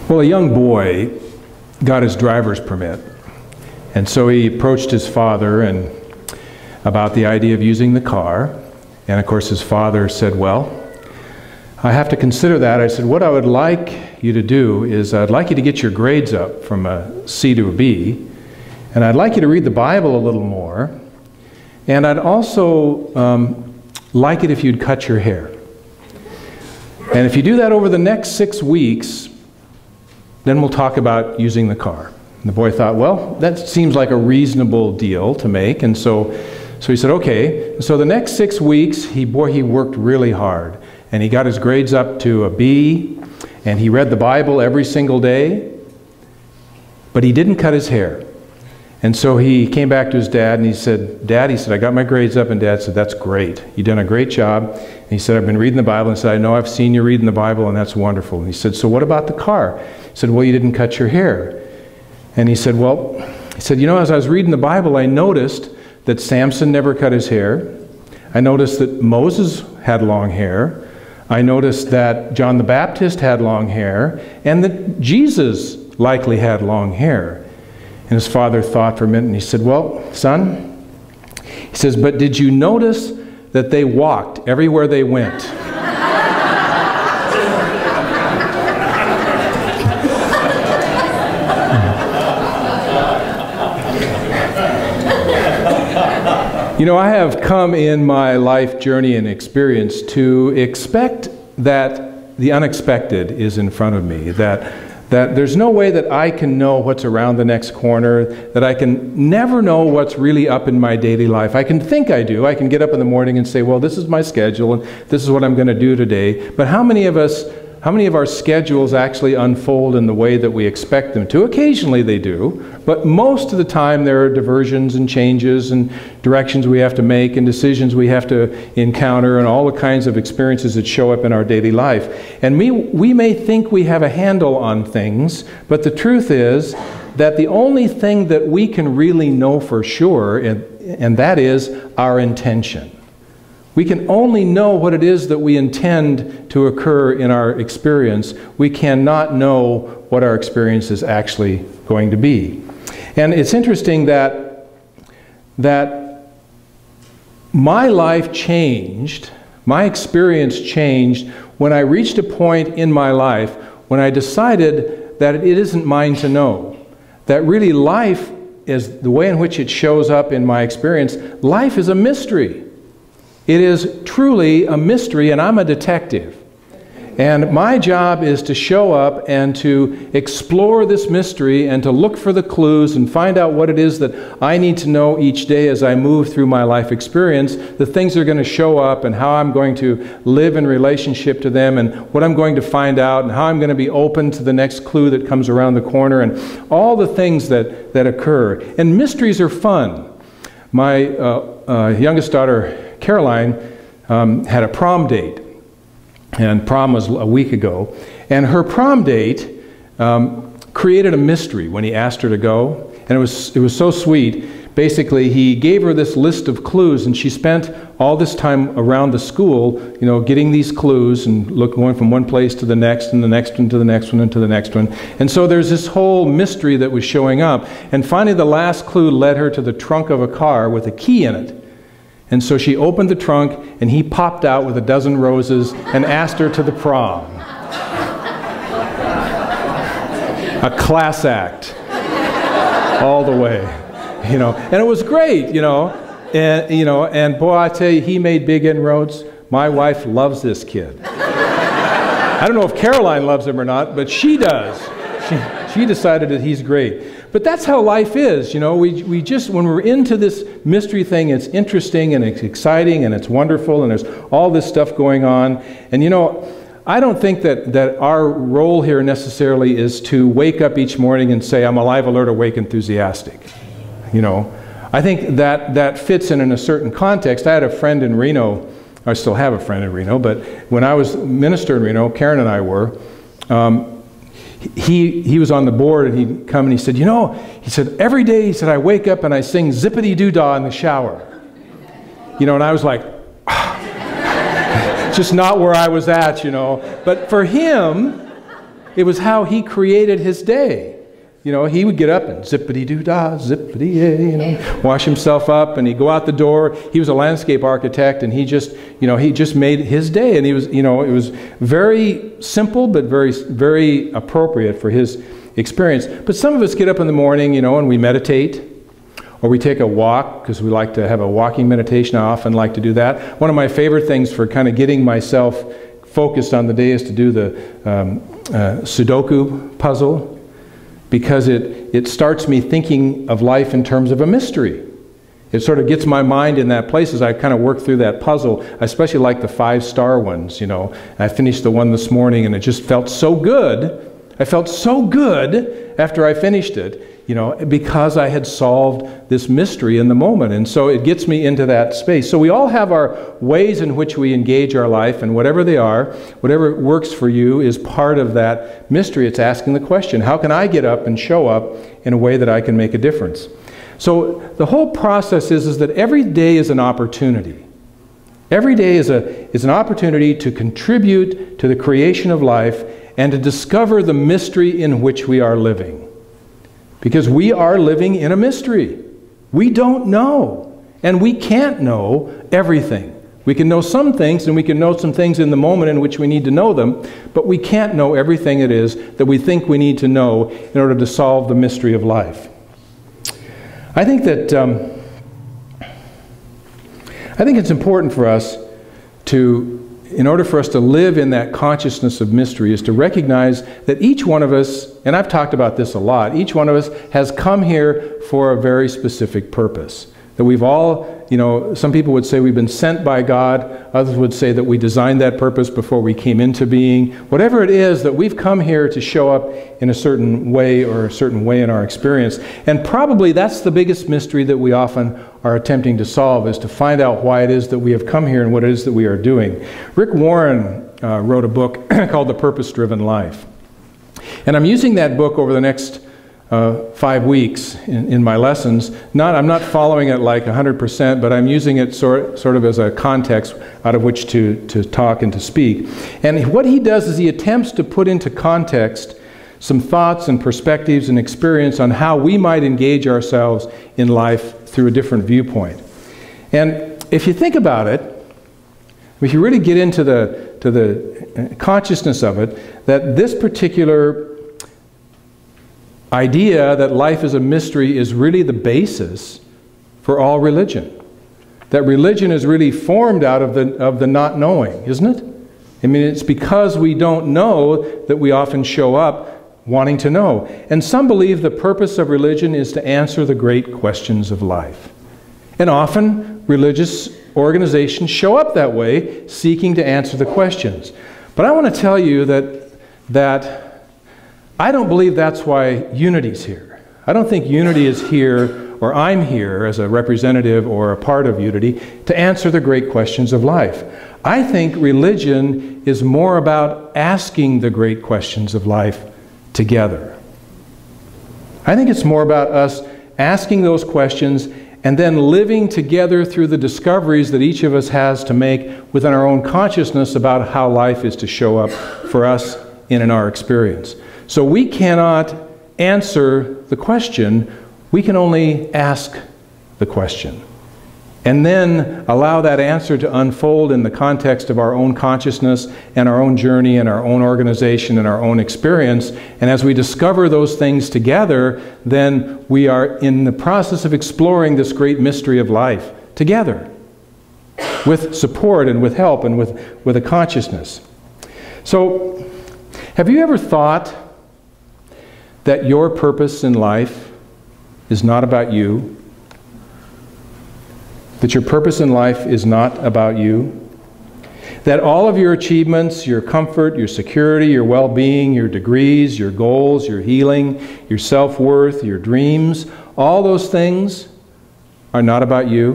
Well, a young boy got his driver's permit, and so he approached his father and about the idea of using the car. And of course his father said, well, I have to consider that. I said, what I would like you to do is I'd like you to get your grades up from a C to a B, and I'd like you to read the Bible a little more, and I'd also like it if you'd cut your hair. And if you do that over the next 6 weeks, then we'll talk about using the car. And the boy thought, well, that seems like a reasonable deal to make, and so he said, okay. So the next 6 weeks, he worked really hard, and he got his grades up to a B, and he read the Bible every single day, but he didn't cut his hair. And so he came back to his dad and he said, Dad, he said, I got my grades up. And Dad said, that's great. You've done a great job. And he said, I've been reading the Bible. And he said, I know I've seen you reading the Bible, and that's wonderful. And he said, so what about the car? He said, well, you didn't cut your hair. And he said, well, you know, as I was reading the Bible, I noticed that Samson never cut his hair. I noticed that Moses had long hair. I noticed that John the Baptist had long hair, and that Jesus likely had long hair. And his father thought for a minute, and he said, well, son, he says, but did you notice that they walked everywhere they went? You know, I have come in my life journey and experience to expect that the unexpected is in front of me, that there's no way that I can know what's around the next corner, that I can never know what's really up in my daily life. I can think I do. I can get up in the morning and say, well, this is my schedule, and this is what I'm going to do today. But how many of our schedules actually unfold in the way that we expect them to? Occasionally they do, but most of the time there are diversions and changes and directions we have to make and decisions we have to encounter and all the kinds of experiences that show up in our daily life. And we may think we have a handle on things, but the truth is that the only thing that we can really know for sure, and that is our intention. We can only know what it is that we intend to occur in our experience. We cannot know what our experience is actually going to be. And it's interesting that my life changed, my experience changed when I reached a point in my life when I decided that it isn't mine to know. That really life is the way in which it shows up in my experience. Life is a mystery. It is truly a mystery, and I'm a detective. And my job is to show up and to explore this mystery and to look for the clues and find out what it is that I need to know each day as I move through my life experience, the things that are going to show up and how I'm going to live in relationship to them and what I'm going to find out and how I'm going to be open to the next clue that comes around the corner and all the things that occur. And mysteries are fun. My youngest daughter, Caroline, had a prom date, and prom was a week ago, and her prom date created a mystery when he asked her to go, and it was so sweet. Basically, he gave her this list of clues, and she spent all this time around the school, you know, getting these clues and going from one place to the next, and the next one to the next one, and to the next one. And so there's this whole mystery that was showing up, and finally the last clue led her to the trunk of a car with a key in it. And so she opened the trunk, and he popped out with a dozen roses and asked her to the prom. A class act, all the way, you know. And it was great, you know. And boy, I tell you, he made big inroads. My wife loves this kid. I don't know if Caroline loves him or not, but she does. She decided that he's great. But that's how life is, you know. We just, when we're into this mystery thing, it's interesting and it's exciting and it's wonderful and there's all this stuff going on. And you know, I don't think that our role here necessarily is to wake up each morning and say, I'm alive, alert, awake, enthusiastic. You know, I think that fits in a certain context. I had a friend in Reno, I still have a friend in Reno, but when I was minister in Reno, Karen and I were, he was on the board, and he'd come and he said, you know, he said, every day, he said, I wake up and I sing Zippity-Doo-Dah in the shower. You know, and I was like, just not where I was at, you know. But for him, it was how he created his day. You know, he would get up and zippity-doo-dah, zippity-yay, you know, wash himself up, and he'd go out the door. He was a landscape architect, and he just made his day. And he was, you know, it was very simple, but very, very appropriate for his experience. But some of us get up in the morning, you know, and we meditate, or we take a walk, because we like to have a walking meditation. I often like to do that. One of my favorite things for kind of getting myself focused on the day is to do the Sudoku puzzle, because it starts me thinking of life in terms of a mystery. It sort of gets my mind in that place as I kind of work through that puzzle. I especially like the 5-star ones, you know. I finished the one this morning, and it just felt so good. I felt so good after I finished it, you know, because I had solved this mystery in the moment. And so it gets me into that space. So we all have our ways in which we engage our life, and whatever they are, whatever works for you is part of that mystery. It's asking the question, how can I get up and show up in a way that I can make a difference? So the whole process is that every day is an opportunity. Every day is an opportunity to contribute to the creation of life and to discover the mystery in which we are living. Because we are living in a mystery. We don't know, and we can't know everything. We can know some things, and we can know some things in the moment in which we need to know them, but we can't know everything it is that we think we need to know in order to solve the mystery of life. I think that it's important for us to, in order for us to live in that consciousness of mystery, is to recognize that each one of us, and I've talked about this a lot, each one of us has come here for a very specific purpose. That we've all, you know, some people would say we've been sent by God, others would say that we designed that purpose before we came into being. Whatever it is, that we've come here to show up in a certain way or a certain way in our experience. And probably that's the biggest mystery that we often are attempting to solve, is to find out why it is that we have come here and what it is that we are doing. Rick Warren wrote a book called The Purpose-Driven Life. And I'm using that book over the next 5 weeks in my lessons. I'm not following it like 100%, but I'm using it sort of as a context out of which to talk and to speak. And what he does is he attempts to put into context some thoughts and perspectives and experience on how we might engage ourselves in life through a different viewpoint. And if you think about it, if you really get into the consciousness of it, that this particular idea that life is a mystery is really the basis for all religion. That religion is really formed out of the not knowing, isn't it? I mean, it's because we don't know that we often show up wanting to know. And some believe the purpose of religion is to answer the great questions of life. And often religious organizations show up that way, seeking to answer the questions. But I want to tell you that I don't believe that's why Unity's here. I don't think Unity is here, or I'm here as a representative or a part of Unity, to answer the great questions of life. I think religion is more about asking the great questions of life together. I think it's more about us asking those questions and then living together through the discoveries that each of us has to make within our own consciousness about how life is to show up for us in our experience. So we cannot answer the question, we can only ask the question. And then allow that answer to unfold in the context of our own consciousness and our own journey and our own organization and our own experience. And as we discover those things together, then we are in the process of exploring this great mystery of life together, with support and with help and with a consciousness. So, have you ever thought that your purpose in life is not about you? That your purpose in life is not about you? That all of your achievements, your comfort, your security, your well-being, your degrees, your goals, your healing, your self-worth, your dreams, all those things are not about you?